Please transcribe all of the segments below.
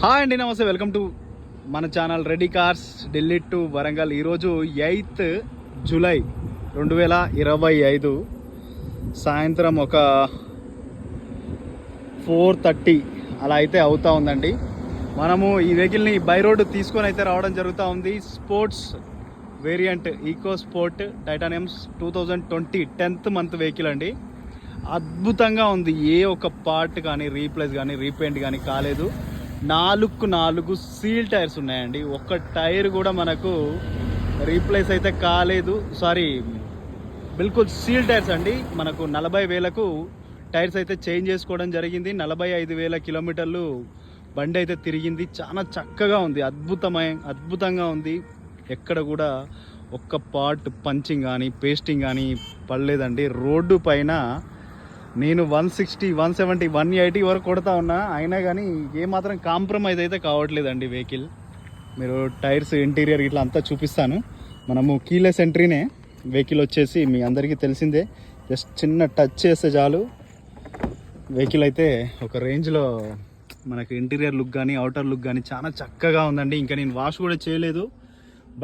Hi అండి, నమస్తే. Welcome to మన channel ready cars Delhi to Warangal. ఈరోజు 8th జూలై 2025 సాయంత్రం ఒక 4:30 అలా అయితే అవుతా ఉందండి. మనము ఈ వెహికల్ని బై రోడ్ తీసుకొని అయితే రావడం జరుగుతూ ఉంది. Sports variant eco sport titanium 2020 10th month vehicle అండి. అద్భుతంగా ఉంది. ఏ ఒక పార్ట్ కానీ రీప్లేస్ కానీ రీపెయింట్ కానీ కాలేదు. 4 సీల్ టైర్స్ ఉన్నాయండి. ఒక్క టైర్ కూడా మనకు రీప్లేస్ అయితే కాలేదు. బిల్కుల్ సీల్ టైర్స్ అండి. మనకు 40,000కు టైర్స్ అయితే చేంజ్ చేసుకోవడం జరిగింది. 45,000 కిలోమీటర్లు బండి అయితే తిరిగింది. చాలా చక్కగా ఉంది. అద్భుతంగా ఉంది. ఎక్కడ కూడా ఒక్క పార్ట్ పంచింగ్ కానీ పేస్టింగ్ కానీ పడలేదండి. రోడ్డు పైన నేను 160, 170, 180 వరకు కొడతా ఉన్నా, అయినా కానీ ఏమాత్రం కాంప్రమైజ్ అయితే కావట్లేదండి వెహికల్. మీరు టైర్స్ ఇంటీరియర్ ఇట్లా అంతా చూపిస్తాను. మనము కీలెస్ ఎంట్రీనే. వెహికల్ వచ్చేసి మీ అందరికీ తెలిసిందే. జస్ట్ చిన్న టచ్ చేస్తే చాలు వెహికల్ అయితే ఒక రేంజ్లో మనకు ఇంటీరియర్ లుక్ కానీ అవుటర్ లుక్ కానీ చాలా చక్కగా ఉందండి. ఇంకా నేను వాష్ కూడా చేయలేదు.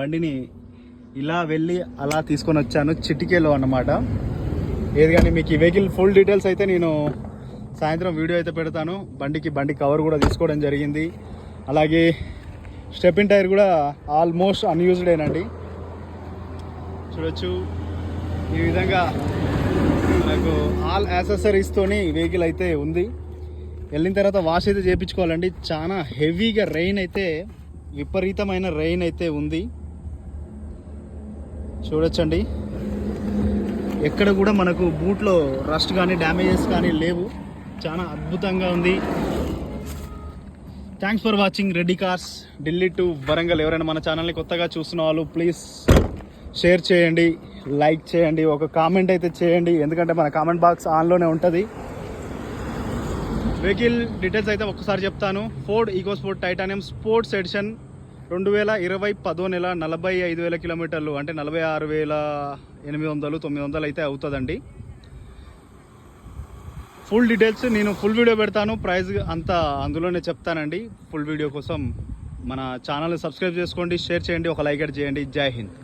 బండిని ఇలా వెళ్ళి అలా తీసుకొని వచ్చాను, చిటికేలో అన్నమాట. ఏది కానీ మీకు ఈ వెహికల్ ఫుల్ డీటెయిల్స్ అయితే నేను సాయంత్రం వీడియో అయితే పెడతాను. బండి కవర్ కూడా తీసుకోవడం జరిగింది. అలాగే స్టెపిన్ టైర్ కూడా ఆల్మోస్ట్ అన్యూజ్డేనండి. చూడొచ్చు ఈ విధంగా మనకు ఆల్ యాక్సెసరీస్తోని వెహికల్ అయితే ఉంది. వెళ్ళిన తర్వాత వాష్ అయితే చేయించుకోవాలండి. చాలా హెవీగా రెయిన్ అయితే, విపరీతమైన రెయిన్ అయితే ఉంది. చూడొచ్చండి, ఎక్కడ కూడా మనకు బూట్లో రస్ట్ కానీ డ్యామేజెస్ కానీ లేవు. చాలా అద్భుతంగా ఉంది. Thanks for watching ready cars Delhi to Warangal. ఎవరైనా మన ఛానల్ని కొత్తగా చూస్తున్న వాళ్ళు ప్లీజ్ షేర్ చేయండి, లైక్ చేయండి, ఒక కామెంట్ అయితే చేయండి. ఎందుకంటే మన కామెంట్ బాక్స్ ఆన్లోనే ఉంటుంది. వెహికల్ డీటెయిల్స్ అయితే ఒక్కసారి చెప్తాను. Ford eco sport titanium sports edition 2020 10వ నెల 45,000 కిలోమీటర్లు, అంటే 46,800, 900 అయితే అవుతుందండి. ఫుల్ డీటెయిల్స్ నేను ఫుల్ వీడియో పెడతాను. ప్రైస్ అంతా అందులోనే చెప్తానండి. ఫుల్ వీడియో కోసం మన ఛానల్ని సబ్స్క్రైబ్ చేసుకోండి, షేర్ చేయండి, ఒక లైక్ చేయండి. జై హింద్.